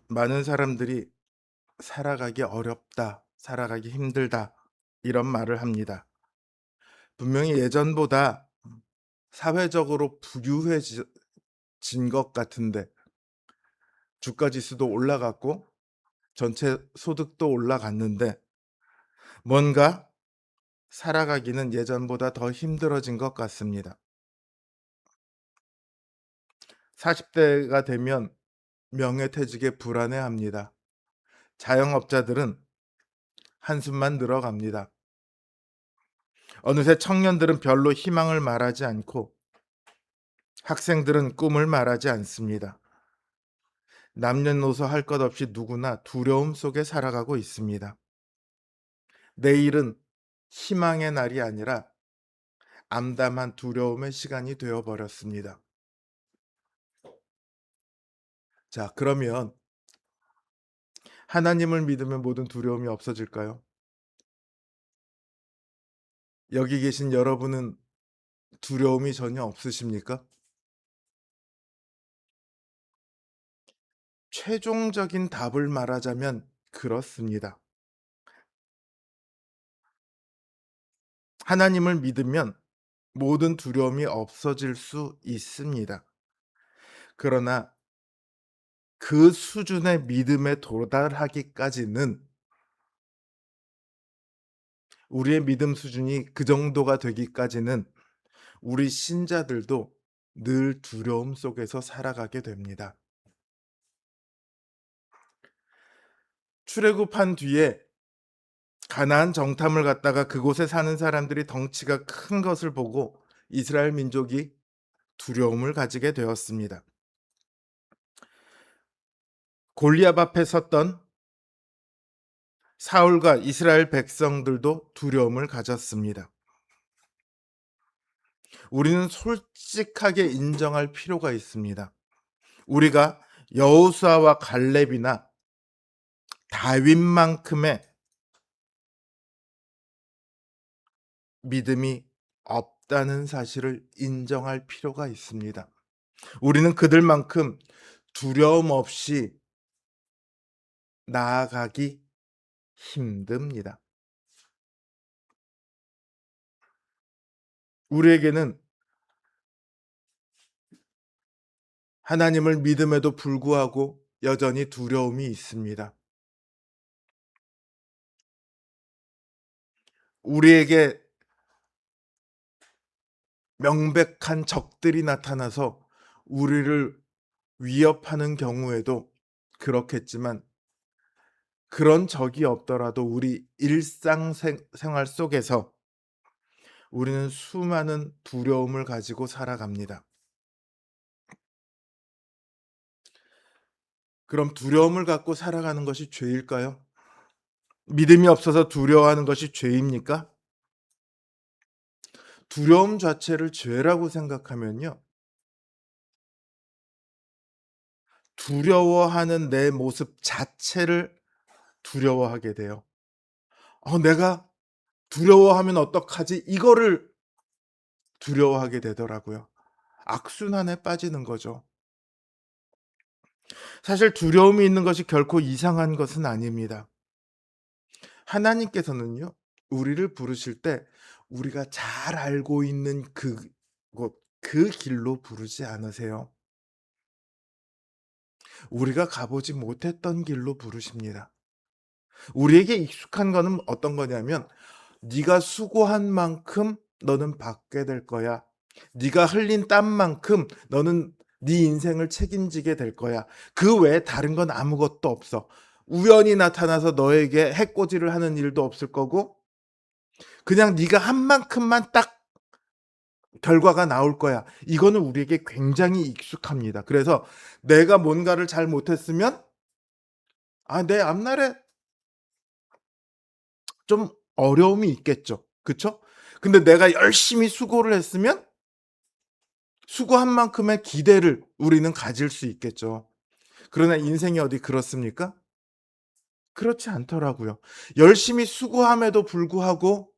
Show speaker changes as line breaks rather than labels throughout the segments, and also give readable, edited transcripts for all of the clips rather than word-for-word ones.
많은 사람들이 살아가기 어렵다, 살아가기 힘들다, 이런 말을 합니다. 분명히 예전보다 사회적으로 부유해진 것 같은데 주가 지수도 올라갔고 전체 소득도 올라갔는데 뭔가 살아가기는 예전보다 더 힘들어진 것 같습니다. 40 대가 되면 명예퇴직에 불안해합니다. 자영업자들은 한숨만 늘어갑니다. 어느새 청년들은 별로 희망을 말하지 않고 학생들은 꿈을 말하지 않습니다. 남녀노소 할 것 없이 누구나 두려움 속에 살아가고 있습니다. 내일은 희망의 날이 아니라 암담한 두려움의 시간이 되어 버렸습니다. 자, 그러면 하나님을 믿으면 모든 두려움이 없어질까요? 여기 계신 여러분은 두려움이 전혀 없으십니까? 최종적인 답을 말하자면 그렇습니다. 하나님을 믿으면 모든 두려움이 없어질 수 있습니다. 그러나 그 수준의 믿음에 도달하기까지는 우리의 믿음 수준이 그 정도가 되기까지는 우리 신자들도 늘 두려움 속에서 살아가게 됩니다. 출애굽한 뒤에 가나안 정탐을 갔다가 그곳에 사는 사람들이 덩치가 큰 것을 보고 이스라엘 민족이 두려움을 가지게 되었습니다. 골리앗 앞에 섰던 사울과 이스라엘 백성들도 두려움을 가졌습니다. 우리는 솔직하게 인정할 필요가 있습니다. 우리가 여호수아와 갈렙이나 다윗만큼의 믿음이 없다는 사실을 인정할 필요가 있습니다. 우리는 그들만큼 두려움 없이 나아가기 힘듭니다. 우리에게는 하나님을 믿음에도 불구하고 여전히 두려움이 있습니다. 우리에게 명백한 적들이 나타나서 우리를 위협하는 경우에도 그렇겠지만 그런 적이 없더라도 우리 생활 속에서 우리는 수많은 두려움을 가지고 살아갑니다. 그럼 두려움을 갖고 살아가는 것이 죄일까요? 믿음이 없어서 두려워하는 것이 죄입니까? 두려움 자체를 죄라고 생각하면요. 두려워하는 내 모습 자체를 두려워하게 돼요. 내가 두려워하면 어떡하지? 이거를 두려워하게 되더라고요. 악순환에 빠지는 거죠. 사실 두려움이 있는 것이 결코 이상한 것은 아닙니다. 하나님께서는요, 우리를 부르실 때 우리가 잘 알고 있는 그곳, 그 길로 부르지 않으세요. 우리가 가보지 못했던 길로 부르십니다. 우리에게 익숙한 거는 어떤 거냐면 네가 수고한 만큼 너는 받게 될 거야. 네가 흘린 땀만큼 너는 네 인생을 책임지게 될 거야. 그 외에 다른 건 아무것도 없어. 우연히 나타나서 너에게 해코지를 하는 일도 없을 거고 그냥 네가 한 만큼만 딱 결과가 나올 거야. 이거는 우리에게 굉장히 익숙합니다. 그래서 내가 뭔가를 잘 못했으면 내 앞날에 좀 어려움이 있겠죠. 그쵸? 근데 내가 열심히 수고를 했으면 수고한 만큼의 기대를 우리는 가질 수 있겠죠. 그러나 인생이 어디 그렇습니까? 그렇지 않더라고요. 열심히 수고함에도 불구하고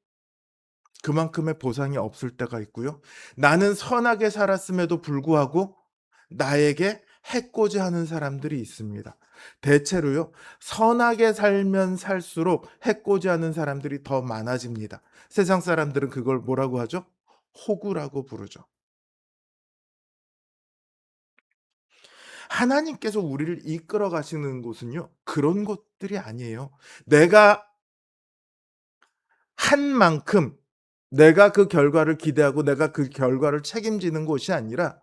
그만큼의 보상이 없을 때가 있고요. 나는 선하게 살았음에도 불구하고 나에게 해코지 하는 사람들이 있습니다. 대체로요. 선하게 살면 살수록 해코지 하는 사람들이 더 많아집니다. 세상 사람들은 그걸 뭐라고 하죠? 호구라고 부르죠. 하나님께서 우리를 이끌어 가시는 곳은요. 그런 곳들이 아니에요. 내가 한 만큼 내가 그 결과를 기대하고 내가 그 결과를 책임지는 곳이 아니라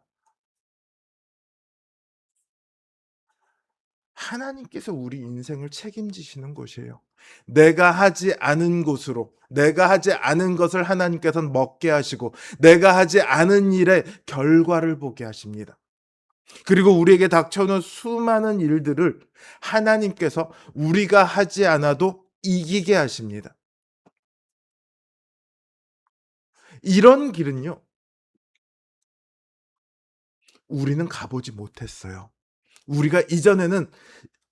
하나님께서 우리 인생을 책임지시는 곳이에요. 내가 하지 않은 곳으로, 내가 하지 않은 것을 하나님께서는 먹게 하시고 내가 하지 않은 일의 결과를 보게 하십니다. 그리고 우리에게 닥쳐오는 수많은 일들을 하나님께서 우리가 하지 않아도 이기게 하십니다. 이런 길은요. 우리는 가보지 못했어요. 우리가 이전에는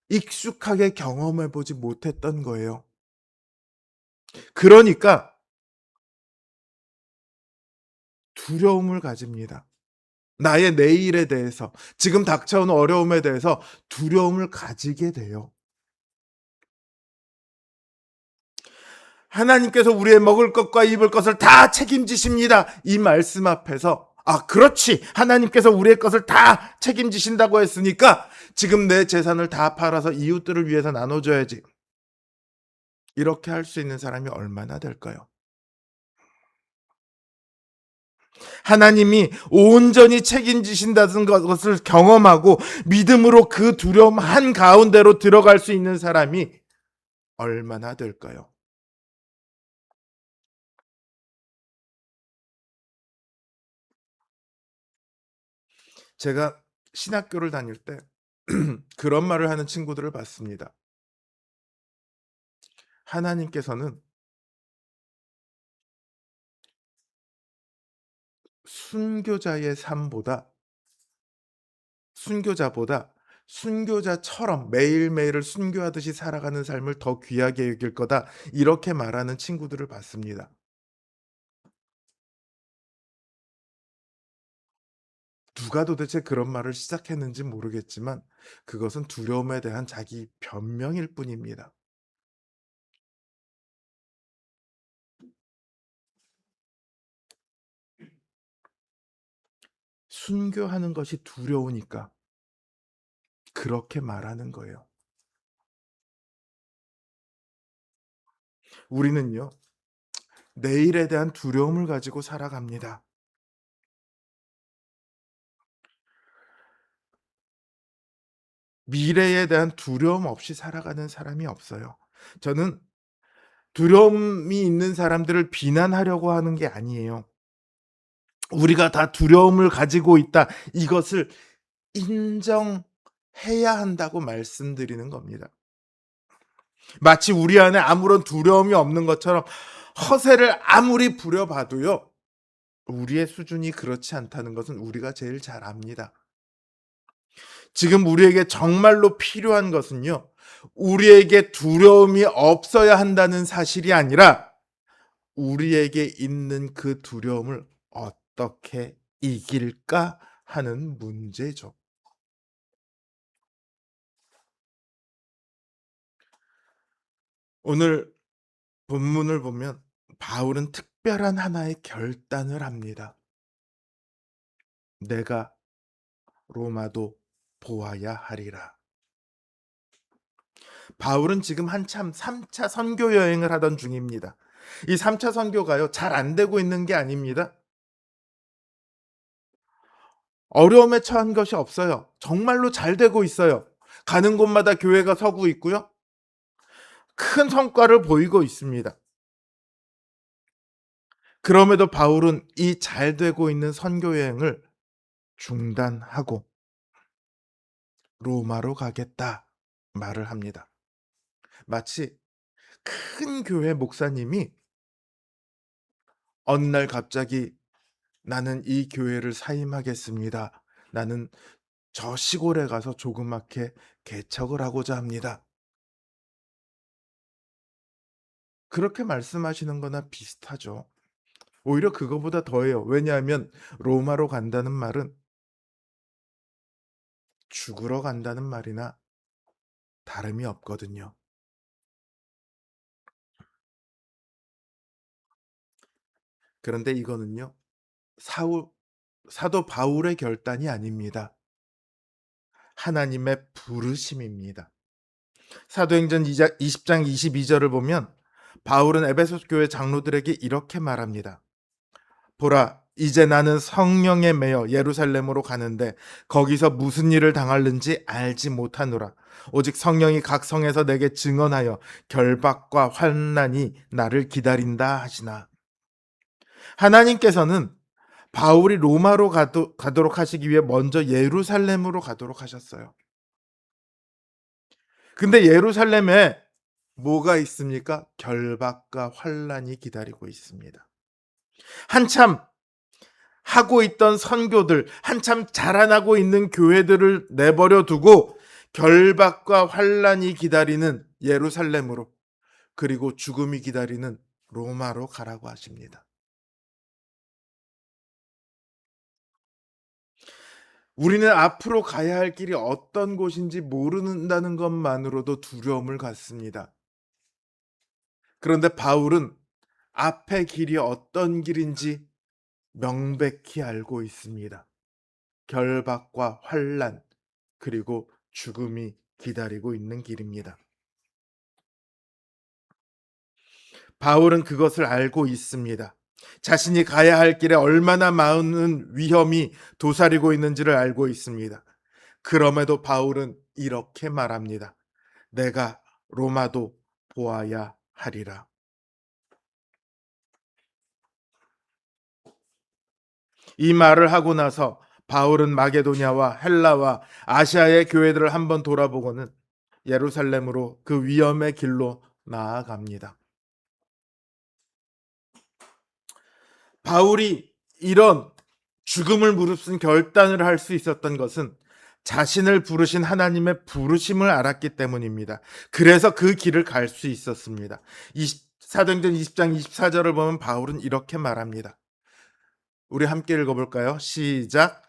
익숙하게 경험해 보지 못했던 거예요. 그러니까 두려움을 가집니다. 나의 내일에 대해서, 지금 닥쳐오는 어려움에 대해서 두려움을 가지게 돼요. 하나님께서 우리의 먹을 것과 입을 것을 다 책임지십니다. 이 말씀 앞에서 그렇지. 하나님께서 우리의 것을 다 책임지신다고 했으니까 지금 내 재산을 다 팔아서 이웃들을 위해서 나눠줘야지. 이렇게 할 수 있는 사람이 얼마나 될까요? 하나님이 온전히 책임지신다는 것을 경험하고 믿음으로 그 두려움 한가운데로 들어갈 수 있는 사람이 얼마나 될까요? 제가 신학교를 다닐 때 그런 말을 하는 친구들을 봤습니다. 하나님께서는 순교자의 삶보다 순교자보다 순교자처럼 매일매일을 순교하듯이 살아가는 삶을 더 귀하게 여길 거다. 이렇게 말하는 친구들을 봤습니다. 누가 도대체 그런 말을 시작했는지 모르겠지만 그것은 두려움에 대한 자기 변명일 뿐입니다. 순교하는 것이 두려우니까 그렇게 말하는 거예요. 우리는요, 내일에 대한 두려움을 가지고 살아갑니다. 미래에 대한 두려움 없이 살아가는 사람이 없어요. 저는 두려움이 있는 사람들을 비난하려고 하는 게 아니에요. 우리가 다 두려움을 가지고 있다. 이것을 인정해야 한다고 말씀드리는 겁니다. 마치 우리 안에 아무런 두려움이 없는 것처럼 허세를 아무리 부려봐도요. 우리의 수준이 그렇지 않다는 것은 우리가 제일 잘 압니다. 지금 우리에게 정말로 필요한 것은요. 우리에게 두려움이 없어야 한다는 사실이 아니라 우리에게 있는 그 두려움을 어떻게 이길까 하는 문제죠. 오늘 본문을 보면 바울은 특별한 하나의 결단을 합니다. 내가 로마도 보아야 하리라. 바울은 지금 한참 3차 선교 여행을 하던 중입니다. 이 3차 선교가요, 잘 안 되고 있는 게 아닙니다. 어려움에 처한 것이 없어요. 정말로 잘 되고 있어요. 가는 곳마다 교회가 서고 있고요. 큰 성과를 보이고 있습니다. 그럼에도 바울은 이 잘 되고 있는 선교 여행을 중단하고 로마로 가겠다 말을 합니다. 마치 큰 교회 목사님이 어느 날 갑자기 "나는 이 교회를 사임하겠습니다. 나는 저 시골에 가서 조그맣게 개척을 하고자 합니다." 그렇게 말씀하시는 거나 비슷하죠. 오히려 그거보다 더해요. 왜냐하면 로마로 간다는 말은 죽으러 간다는 말이나 다름이 없거든요. 그런데 이거는요. 사울 사도 바울의 결단이 아닙니다. 하나님의 부르심입니다. 사도행전 20장 22절을 보면 바울은 에베소 교회 장로들에게 이렇게 말합니다. 보라, 이제 나는 성령에 매여 예루살렘으로 가는데 거기서 무슨 일을 당할는지 알지 못하노라. 오직 성령이 각 성에서 내게 증언하여 결박과 환난이 나를 기다린다 하시나. 하나님께서는 바울이 로마로 가도록 하시기 위해 먼저 예루살렘으로 가도록 하셨어요. 근데 예루살렘에 뭐가 있습니까? 결박과 환난이 기다리고 있습니다. 한참 하고 있던 선교들, 한참 자라나고 있는 교회들을 내버려 두고 결박과 환난이 기다리는 예루살렘으로, 그리고 죽음이 기다리는 로마로 가라고 하십니다. 우리는 앞으로 가야 할 길이 어떤 곳인지 모른다는 것만으로도 두려움을 갖습니다. 그런데 바울은 앞의 길이 어떤 길인지 명백히 알고 있습니다. 결박과 환난, 그리고 죽음이 기다리고 있는 길입니다. 바울은 그것을 알고 있습니다. 자신이 가야 할 길에 얼마나 많은 위험이 도사리고 있는지를 알고 있습니다. 그럼에도 바울은 이렇게 말합니다. 내가 로마도 보아야 하리라. 이 말을 하고 나서 바울은 마게도냐와 헬라와 아시아의 교회들을 한번 돌아보고는 예루살렘으로, 그 위험의 길로 나아갑니다. 바울이 이런 죽음을 무릅쓴 결단을 할 수 있었던 것은 자신을 부르신 하나님의 부르심을 알았기 때문입니다. 그래서 그 길을 갈 수 있었습니다. 사도행전 20장 24절을 보면 바울은 이렇게 말합니다. 우리 함께 읽어볼까요? 시작.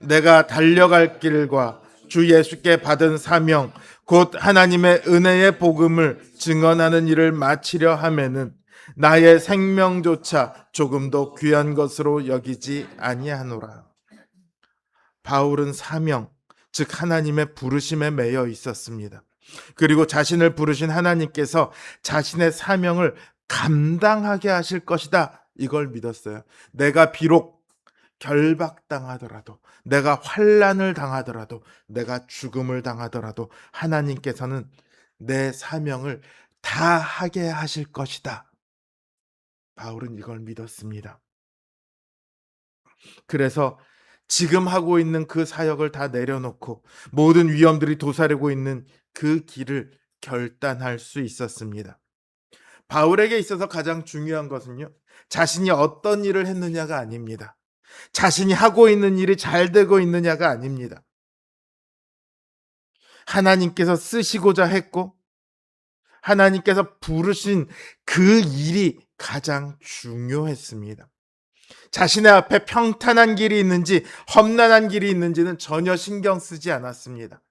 내가 달려갈 길과 주 예수께 받은 사명, 곧 하나님의 은혜의 복음을 증언하는 일을 마치려 하면은 나의 생명조차 조금도 귀한 것으로 여기지 아니하노라. 바울은 사명, 즉 하나님의 부르심에 매여 있었습니다. 그리고 자신을 부르신 하나님께서 자신의 사명을 감당하게 하실 것이다, 이걸 믿었어요. 내가 비록 결박당하더라도, 내가 환난을 당하더라도, 내가 죽음을 당하더라도 하나님께서는 내 사명을 다 하게 하실 것이다. 바울은 이걸 믿었습니다. 그래서 지금 하고 있는 그 사역을 다 내려놓고 모든 위험들이 도사리고 있는 그 길을 결단할 수 있었습니다. 바울에게 있어서 가장 중요한 것은요, 자신이 어떤 일을 했느냐가 아닙니다. 자신이 하고 있는 일이 잘 되고 있느냐가 아닙니다. 하나님께서 쓰시고자 했고 하나님께서 부르신 그 일이 가장 중요했습니다. 자신의 앞에 평탄한 길이 있는지 험난한 길이 있는지는 전혀 신경 쓰지 않았습니다.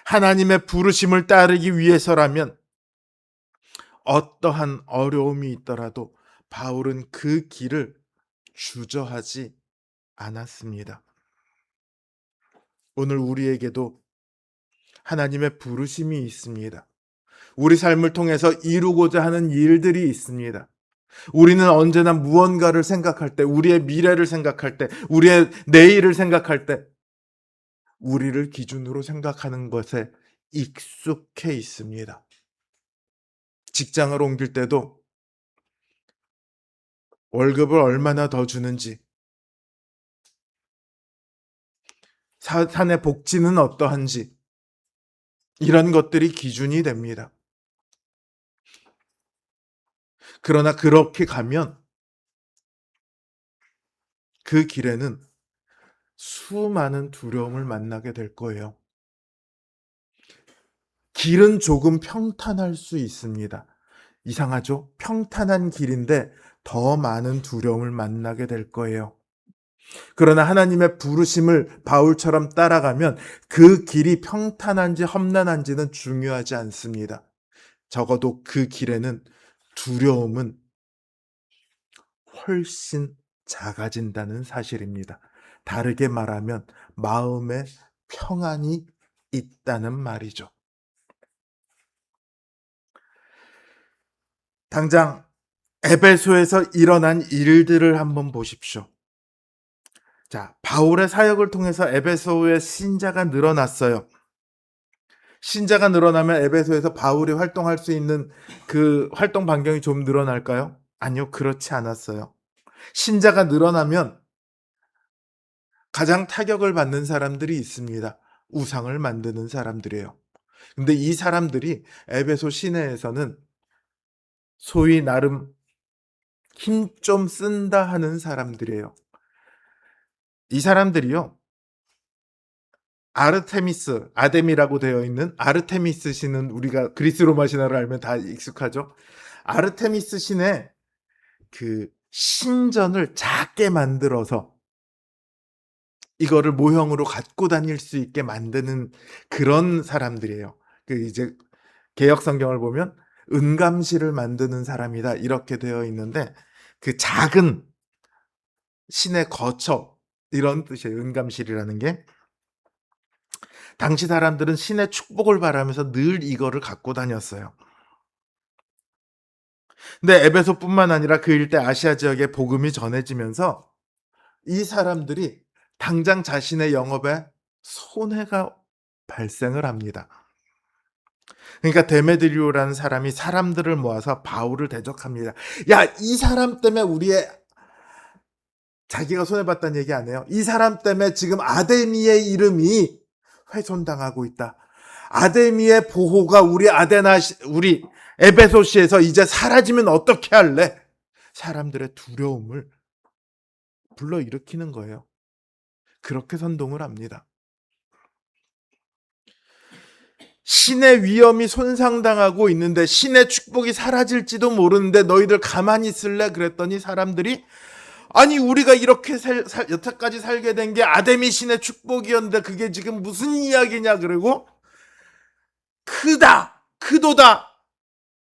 하나님의 부르심을 따르기 위해서라면 어떠한 어려움이 있더라도 바울은 그 길을 주저하지 않았습니다. 오늘 우리에게도 하나님의 부르심이 있습니다. 우리 삶을 통해서 이루고자 하는 일들이 있습니다. 우리는 언제나 무언가를 생각할 때, 우리의 미래를 생각할 때, 우리의 내일을 생각할 때 우리를 기준으로 생각하는 것에 익숙해 있습니다. 직장을 옮길 때도 월급을 얼마나 더 주는지, 사내 복지는 어떠한지, 이런 것들이 기준이 됩니다. 그러나 그렇게 가면 그 길에는 수많은 두려움을 만나게 될 거예요. 길은 조금 평탄할 수 있습니다. 이상하죠? 평탄한 길인데 더 많은 두려움을 만나게 될 거예요. 그러나 하나님의 부르심을 바울처럼 따라가면 그 길이 평탄한지 험난한지는 중요하지 않습니다. 적어도 그 길에는 두려움은 훨씬 작아진다는 사실입니다. 다르게 말하면 마음에 평안이 있다는 말이죠. 당장 에베소에서 일어난 일들을 한번 보십시오. 자, 바울의 사역을 통해서 에베소의 신자가 늘어났어요. 신자가 늘어나면 에베소에서 바울이 활동할 수 있는 그 활동 반경이 좀 늘어날까요? 아니요, 그렇지 않았어요. 신자가 늘어나면 가장 타격을 받는 사람들이 있습니다. 우상을 만드는 사람들이에요. 근데 이 사람들이 에베소 시내에서는 소위 나름 힘 좀 쓴다 하는 사람들이에요. 이 사람들이요, 아르테미스, 아뎀이라고 되어 있는 아르테미스 신은 우리가 그리스 로마 신화를 알면 다 익숙하죠. 아르테미스 신의 그 신전을 작게 만들어서 이거를 모형으로 갖고 다닐 수 있게 만드는 그런 사람들이에요. 그 이제 개역 성경을 보면 "은감실을 만드는 사람이다." 이렇게 되어 있는데 그 작은 신의 거처 이런 뜻이에요, 은감실이라는 게. 당시 사람들은 신의 축복을 바라면서 늘 이거를 갖고 다녔어요. 근데 에베소뿐만 아니라 그 일대 아시아 지역에 복음이 전해지면서 이 사람들이 당장 자신의 영업에 손해가 발생을 합니다. 그러니까 데메드리오라는 사람이 사람들을 모아서 바울을 대적합니다. "야, 이 사람 때문에 우리의" 자기가 손해봤다는 얘기 안 해요. "이 사람 때문에 지금 아데미의 이름이 훼손당하고 있다. 아데미의 보호가 우리 에베소시에서 이제 사라지면 어떻게 할래?" 사람들의 두려움을 불러일으키는 거예요. 그렇게 선동을 합니다. 신의 위엄이 손상당하고 있는데 신의 축복이 사라질지도 모르는데 너희들 가만히 있을래? 그랬더니 사람들이 아니 우리가 이렇게 여태까지 살게 된 게 아데미 신의 축복이었는데 그게 지금 무슨 이야기냐 그러고 크다 크도다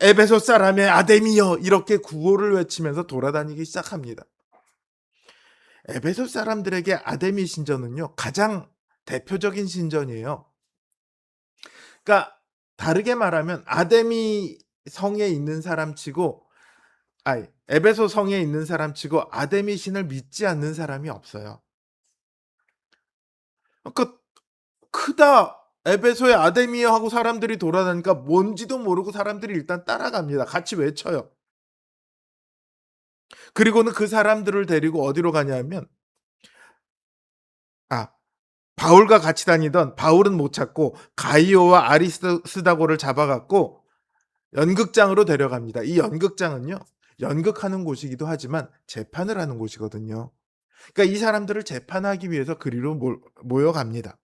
에베소 사람의 아데미여 이렇게 구호를 외치면서 돌아다니기 시작합니다. 에베소 사람들에게 아데미 신전은요 가장 대표적인 신전이에요. 그러니까 다르게 말하면 아데미 성에 있는 사람치고 아이 에베소 성에 있는 사람치고 아데미 신을 믿지 않는 사람이 없어요. 그러니까 크다 에베소의 아데미여 하고 사람들이 돌아다니까 뭔지도 모르고 사람들이 일단 따라갑니다. 같이 외쳐요. 그리고는 그 사람들을 데리고 어디로 가냐면 아 바울과 같이 다니던 바울은 못 찾고 가이오와 아리스다고를 잡아 갖고 연극장으로 데려갑니다. 이 연극장은요. 연극하는 곳이기도 하지만 재판을 하는 곳이거든요. 그러니까 이 사람들을 재판하기 위해서 그리로 모여갑니다.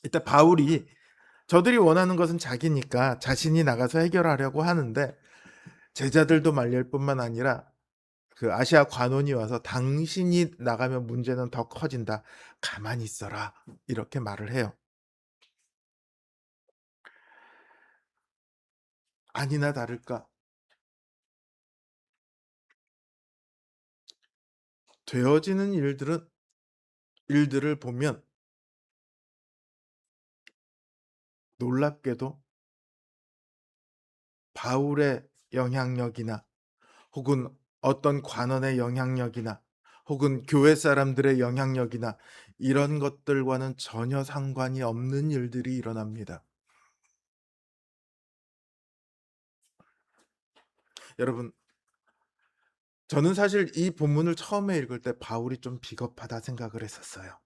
이때 바울이 저들이 원하는 것은 자기니까 자신이 나가서 해결하려고 하는데 제자들도 말릴 뿐만 아니라 그 아시아 관원이 와서 "당신이 나가면 문제는 더 커진다. 가만히 있어라." 이렇게 말을 해요. 아니나 다를까 되어지는 일들을 보면 놀랍게도 바울의 영향력이나 혹은 어떤 관원의 영향력이나 혹은 교회 사람들의 영향력이나 이런 것들과는 전혀 상관이 없는 일들이 일어납니다. 여러분, 저는 사실 이 본문을 처음에 읽을 때 '바울이 좀 비겁하다.' 생각을 했었어요.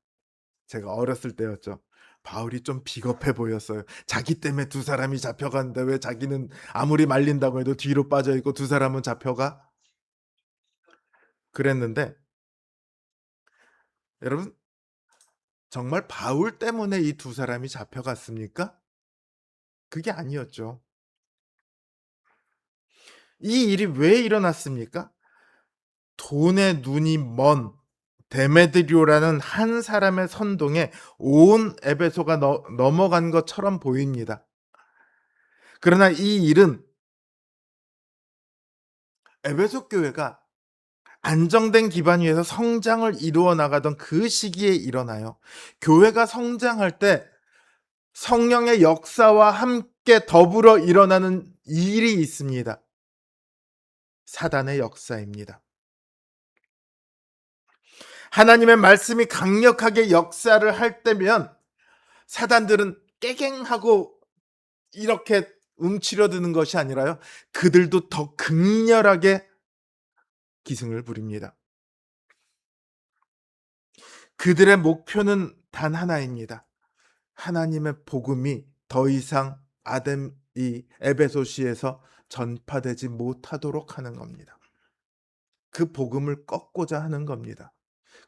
제가 어렸을 때였죠. 바울이 좀 비겁해 보였어요. 자기 때문에 두 사람이 잡혀갔는데 왜 자기는 아무리 말린다고 해도 뒤로 빠져 있고 두 사람은 잡혀가? 그랬는데 여러분, 정말 바울 때문에 이 두 사람이 잡혀갔습니까? 그게 아니었죠. 이 일이 왜 일어났습니까? 돈에 눈이 먼 데메드리오라는 한 사람의 선동에 온 에베소가 넘어간 것처럼 보입니다. 그러나 이 일은 에베소 교회가 안정된 기반 위에서 성장을 이루어 나가던 그 시기에 일어나요. 교회가 성장할 때 성령의 역사와 함께 더불어 일어나는 일이 있습니다. 사단의 역사입니다. 하나님의 말씀이 강력하게 역사를 할 때면 사단들은 깨갱하고 이렇게 움츠려드는 것이 아니라요. 그들도 더 극렬하게 기승을 부립니다. 그들의 목표는 단 하나입니다. 하나님의 복음이 더 이상 이 에베소시에서 전파되지 못하도록 하는 겁니다. 그 복음을 꺾고자 하는 겁니다.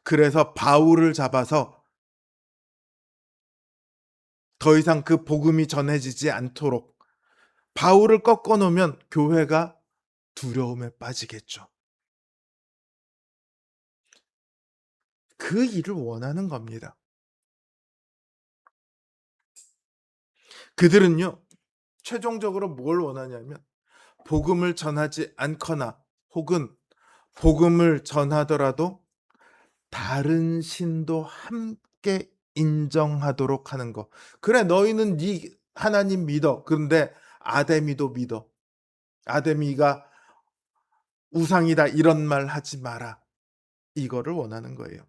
그래서 바울을 잡아서 더 이상 그 복음이 전해지지 않도록 바울을 꺾어 놓으면 교회가 두려움에 빠지겠죠. 그 일을 원하는 겁니다. 그들은요, 최종적으로 뭘 원하냐면 복음을 전하지 않거나 혹은 복음을 전하더라도 다른 신도 함께 인정하도록 하는 거. 그래, 너희는 네 하나님 믿어. 그런데 아데미도 믿어. 아데미가 우상이다 이런 말 하지 마라. 이거를 원하는 거예요.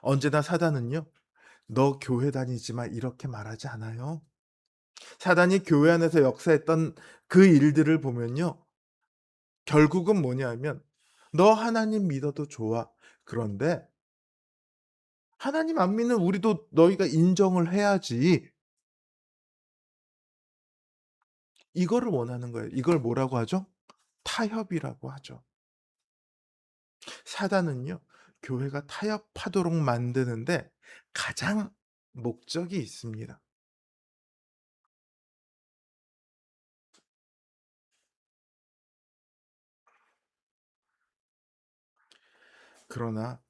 언제나 사단은요, 너 교회 다니지 마 이렇게 말하지 않아요. 사단이 교회 안에서 역사했던 그 일들을 보면요. 결국은 뭐냐면 너 하나님 믿어도 좋아. 그런데 하나님 안 믿는 우리도 너희가 인정을 해야지. 이거를 원하는 거예요. 이걸 뭐라고 하죠? 타협이라고 하죠. 사단은요. 교회가 타협하도록 만드는데 가장 목적이 있습니다. 그러나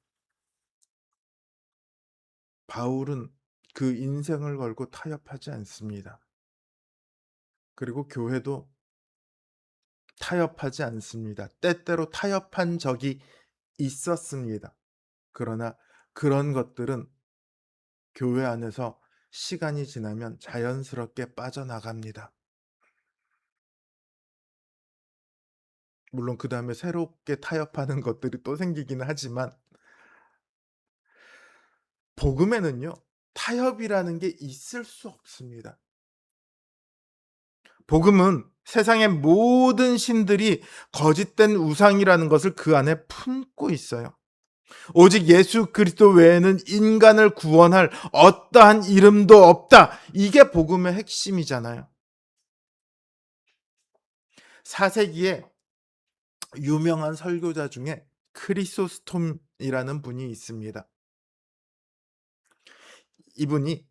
바울은 그 인생을 걸고 타협하지 않습니다. 그리고 교회도 타협하지 않습니다. 때때로 타협한 적이 있었습니다. 그러나 그런 것들은 교회 안에서 시간이 지나면 자연스럽게 빠져나갑니다. 물론 그다음에 새롭게 타협하는 것들이 또 생기기는 하지만 복음에는요. 타협이라는 게 있을 수 없습니다. 복음은 세상의 모든 신들이 거짓된 우상이라는 것을 그 안에 품고 있어요. 오직 예수 그리스도 외에는 인간을 구원할 어떠한 이름도 없다. 이게 복음의 핵심이잖아요. 4세기에 유명한 설교자 중에 크리소스톰이라는 분이 있습니다. 이분이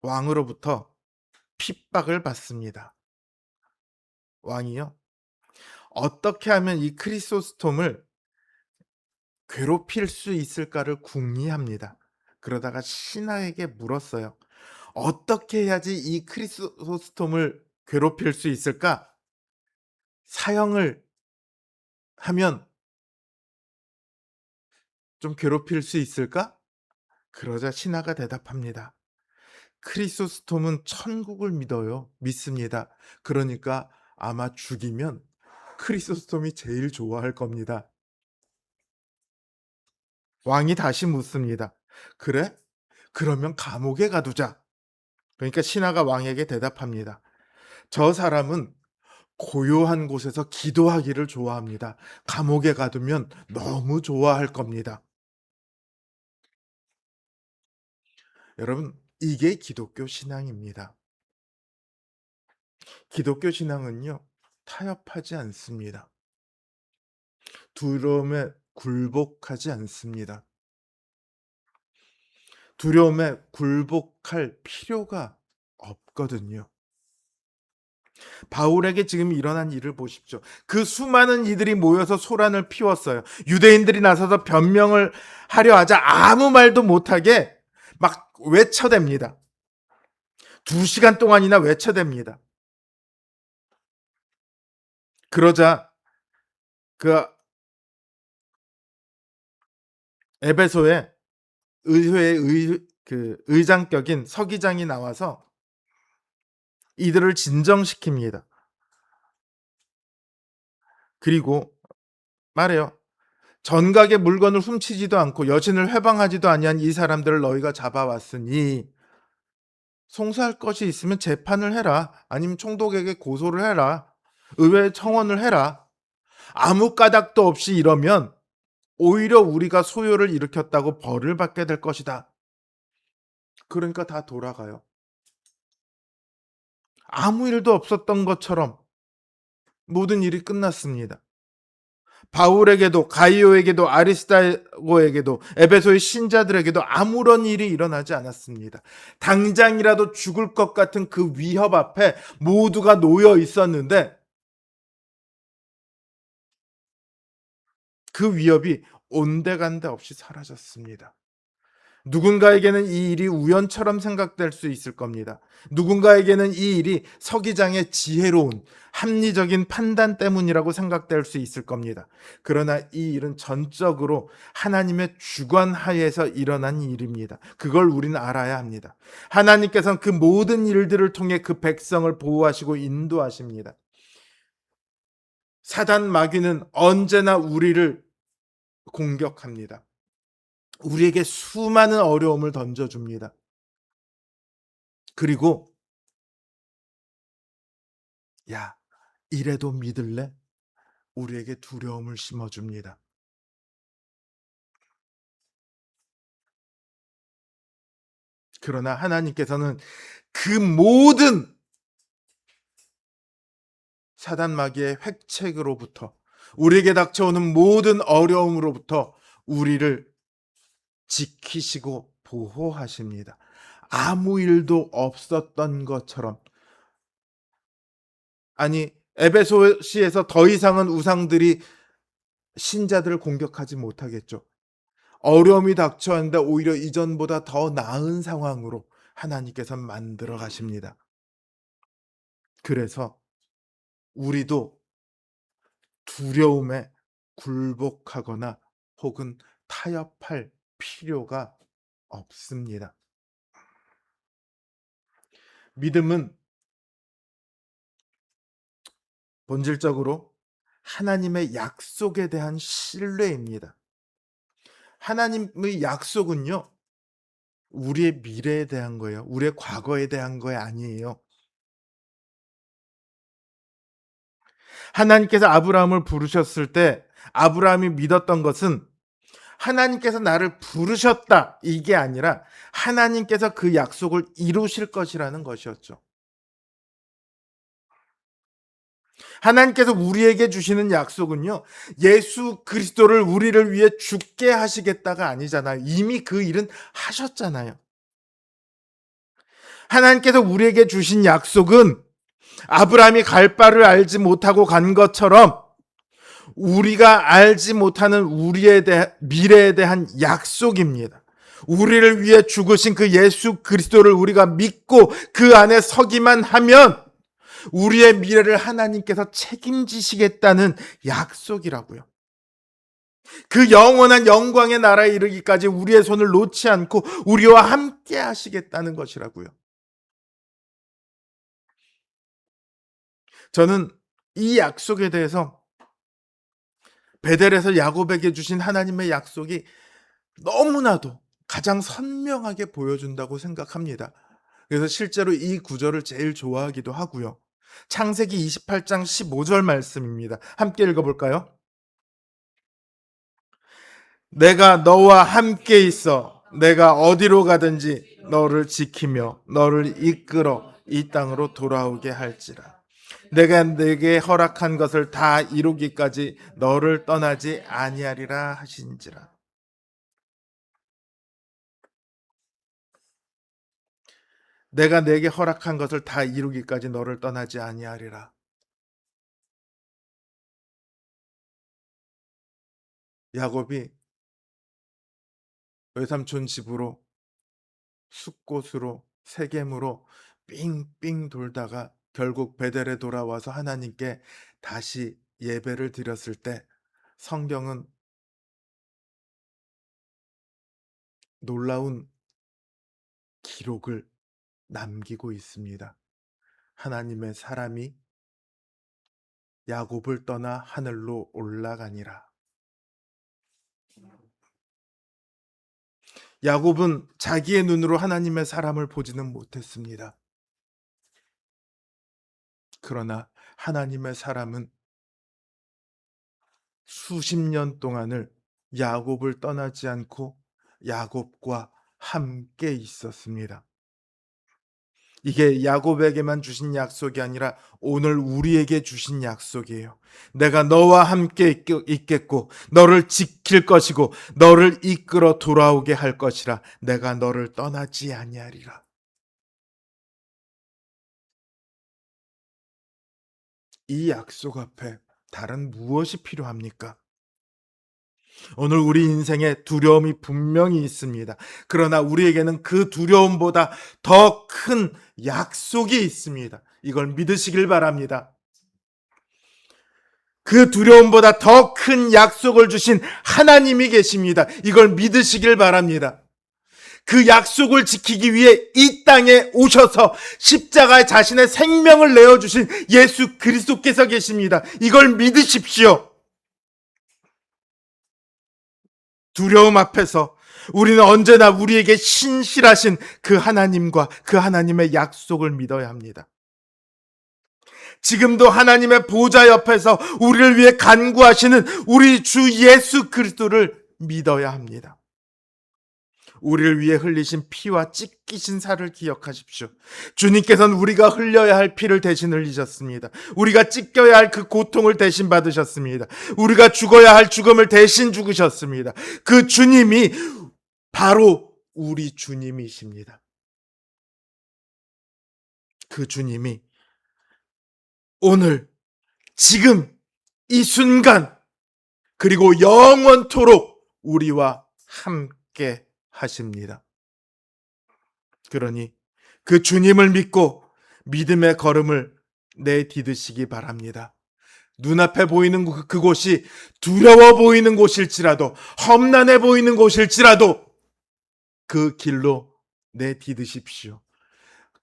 왕으로부터 핍박을 받습니다. 왕이요. 어떻게 하면 이 크리소스톰을 괴롭힐 수 있을까를 궁리합니다. 그러다가 신하에게 물었어요. 어떻게 해야지 이 크리소스톰을 괴롭힐 수 있을까? 사형을 하면 좀 괴롭힐 수 있을까? 그러자 신하가 대답합니다. 크리소스톰은 천국을 믿습니다. 그러니까 아마 죽이면 크리소스톰이 제일 좋아할 겁니다. 왕이 다시 묻습니다. 그래? 그러면 감옥에 가두자. 그러니까 신하가 왕에게 대답합니다. 저 사람은 고요한 곳에서 기도하기를 좋아합니다. 감옥에 가두면 너무 좋아할 겁니다. 여러분, 이게 기독교 신앙입니다. 기독교 신앙은요, 타협하지 않습니다. 두려움에 굴복하지 않습니다. 두려움에 굴복할 필요가 없거든요. 바울에게 지금 일어난 일을 보십시오. 그 수많은 이들이 모여서 소란을 피웠어요. 유대인들이 나서서 변명을 하려 하자 아무 말도 못하게 막 외쳐댑니다. 2시간 동안이나 외쳐댑니다. 그러자 그 에베소에 의회의 의장격인 서기장이 나와서 이들을 진정시킵니다. 그리고 말해요. 전각의 물건을 훔치지도 않고 여신을 회방하지도 아니한 이 사람들을 너희가 잡아왔으니 송사할 것이 있으면 재판을 해라. 아니면 총독에게 고소를 해라. 의회에 청원을 해라. 아무 까닭도 없이 이러면 오히려 우리가 소요를 일으켰다고 벌을 받게 될 것이다. 그러니까 다 돌아가요. 아무 일도 없었던 것처럼 모든 일이 끝났습니다. 바울에게도 가이오에게도 아리스타고에게도 에베소의 신자들에게도 아무런 일이 일어나지 않았습니다. 당장이라도 죽을 것 같은 그 위협 앞에 모두가 놓여 있었는데 그 위협이 온데간데 없이 사라졌습니다. 누군가에게는 이 일이 우연처럼 생각될 수 있을 겁니다. 누군가에게는 이 일이 서기장의 지혜로운 합리적인 판단 때문이라고 생각될 수 있을 겁니다. 그러나 이 일은 전적으로 하나님의 주관 하에서 일어난 일입니다. 그걸 우리는 알아야 합니다. 하나님께서는 그 모든 일들을 통해 그 백성을 보호하시고 인도하십니다. 사단 마귀는 언제나 우리를 공격합니다. 우리에게 수많은 어려움을 던져줍니다. 그리고 야, 이래도 믿을래? 우리에게 두려움을 심어줍니다. 그러나 하나님께서는 그 모든 사단 마귀의 획책으로부터 우리에게 닥쳐오는 모든 어려움으로부터 우리를 지키시고 보호하십니다. 아무 일도 없었던 것처럼. 아니, 에베소시에서 더 이상은 우상들이 신자들을 공격하지 못하겠죠. 어려움이 닥쳐왔는데 오히려 이전보다 더 나은 상황으로 하나님께서 만들어 가십니다. 그래서 우리도 두려움에 굴복하거나 혹은 타협할 필요가 없습니다. 믿음은 본질적으로 하나님의 약속에 대한 신뢰입니다. 하나님의 약속은요, 우리의 미래에 대한 거예요. 우리의 과거에 대한 거 아니에요. 하나님께서 아브라함을 부르셨을 때 아브라함이 믿었던 것은 하나님께서 나를 부르셨다 이게 아니라 하나님께서 그 약속을 이루실 것이라는 것이었죠. 하나님께서 우리에게 주시는 약속은요, 예수 그리스도를 우리를 위해 죽게 하시겠다가 아니잖아요. 이미 그 일은 하셨잖아요. 하나님께서 우리에게 주신 약속은 아브라함이 갈 바를 알지 못하고 간 것처럼 우리가 알지 못하는 미래에 대한 약속입니다. 우리를 위해 죽으신 그 예수 그리스도를 우리가 믿고 그 안에 서기만 하면 우리의 미래를 하나님께서 책임지시겠다는 약속이라고요. 그 영원한 영광의 나라에 이르기까지 우리의 손을 놓지 않고 우리와 함께 하시겠다는 것이라고요. 저는 이 약속에 대해서 베델에서 야곱에게 주신 하나님의 약속이 너무나도 가장 선명하게 보여준다고 생각합니다. 그래서 실제로 이 구절을 제일 좋아하기도 하고요. 창세기 28장 15절 말씀입니다. 함께 읽어볼까요? 내가 너와 함께 있어 내가 어디로 가든지 너를 지키며 너를 이끌어 이 땅으로 돌아오게 할지라. 내가 네게 허락한 것을 다 이루기까지 너를 떠나지 아니하리라 하신지라. 내가 내게 허락한 것을 다 이루기까지 너를 떠나지 아니하리라. 야곱이 외삼촌 집으로 숫곳으로 세겜으로 삥삥 돌다가 결국 베델에 돌아와서 하나님께 다시 예배를 드렸을 때 성경은 놀라운 기록을 남기고 있습니다. 하나님의 사람이 야곱을 떠나 하늘로 올라가니라. 야곱은 자기의 눈으로 하나님의 사람을 보지는 못했습니다. 그러나 하나님의 사람은 수십 년 동안을 야곱을 떠나지 않고 야곱과 함께 있었습니다. 이게 야곱에게만 주신 약속이 아니라 오늘 우리에게 주신 약속이에요. 내가 너와 함께 있겠고 너를 지킬 것이고 너를 이끌어 돌아오게 할 것이라. 내가 너를 떠나지 아니하리라. 이 약속 앞에 다른 무엇이 필요합니까? 오늘 우리 인생에 두려움이 분명히 있습니다. 그러나 우리에게는 그 두려움보다 더 큰 약속이 있습니다. 이걸 믿으시길 바랍니다. 그 두려움보다 더 큰 약속을 주신 하나님이 계십니다. 이걸 믿으시길 바랍니다. 그 약속을 지키기 위해 이 땅에 오셔서 십자가에 자신의 생명을 내어주신 예수 그리스도께서 계십니다. 이걸 믿으십시오. 두려움 앞에서 우리는 언제나 우리에게 신실하신 그 하나님과 그 하나님의 약속을 믿어야 합니다. 지금도 하나님의 보좌 옆에서 우리를 위해 간구하시는 우리 주 예수 그리스도를 믿어야 합니다. 우리를 위해 흘리신 피와 찢기신 살을 기억하십시오. 주님께서는 우리가 흘려야 할 피를 대신 흘리셨습니다. 우리가 찢겨야 할 그 고통을 대신 받으셨습니다. 우리가 죽어야 할 죽음을 대신 죽으셨습니다. 그 주님이 바로 우리 주님이십니다. 그 주님이 오늘 지금 이 순간 그리고 영원토록 우리와 함께 하십니다. 그러니 그 주님을 믿고 믿음의 걸음을 내디드시기 바랍니다. 눈앞에 보이는 그곳이 두려워 보이는 곳일지라도 험난해 보이는 곳일지라도 그 길로 내디드십시오.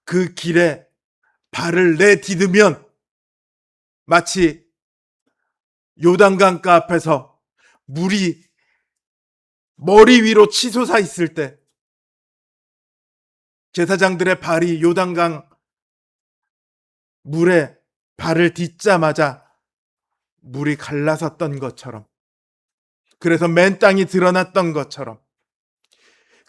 그 길에 발을 내디드면 마치 요단강가 앞에서 물이 머리 위로 치솟아 있을 때 제사장들의 발이 요단강 물에 발을 딛자마자 물이 갈라섰던 것처럼, 그래서 맨 땅이 드러났던 것처럼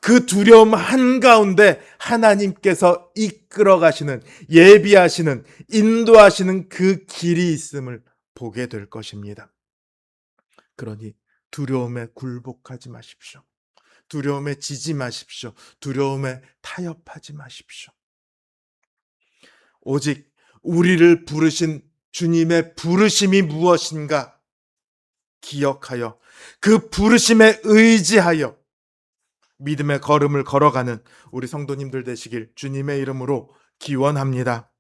그 두려움 한가운데 하나님께서 이끌어 가시는, 예비하시는, 인도하시는 그 길이 있음을 보게 될 것입니다. 그러니 두려움에 굴복하지 마십시오. 두려움에 지지 마십시오. 두려움에 타협하지 마십시오. 오직 우리를 부르신 주님의 부르심이 무엇인가 기억하여 그 부르심에 의지하여 믿음의 걸음을 걸어가는 우리 성도님들 되시길 주님의 이름으로 기원합니다.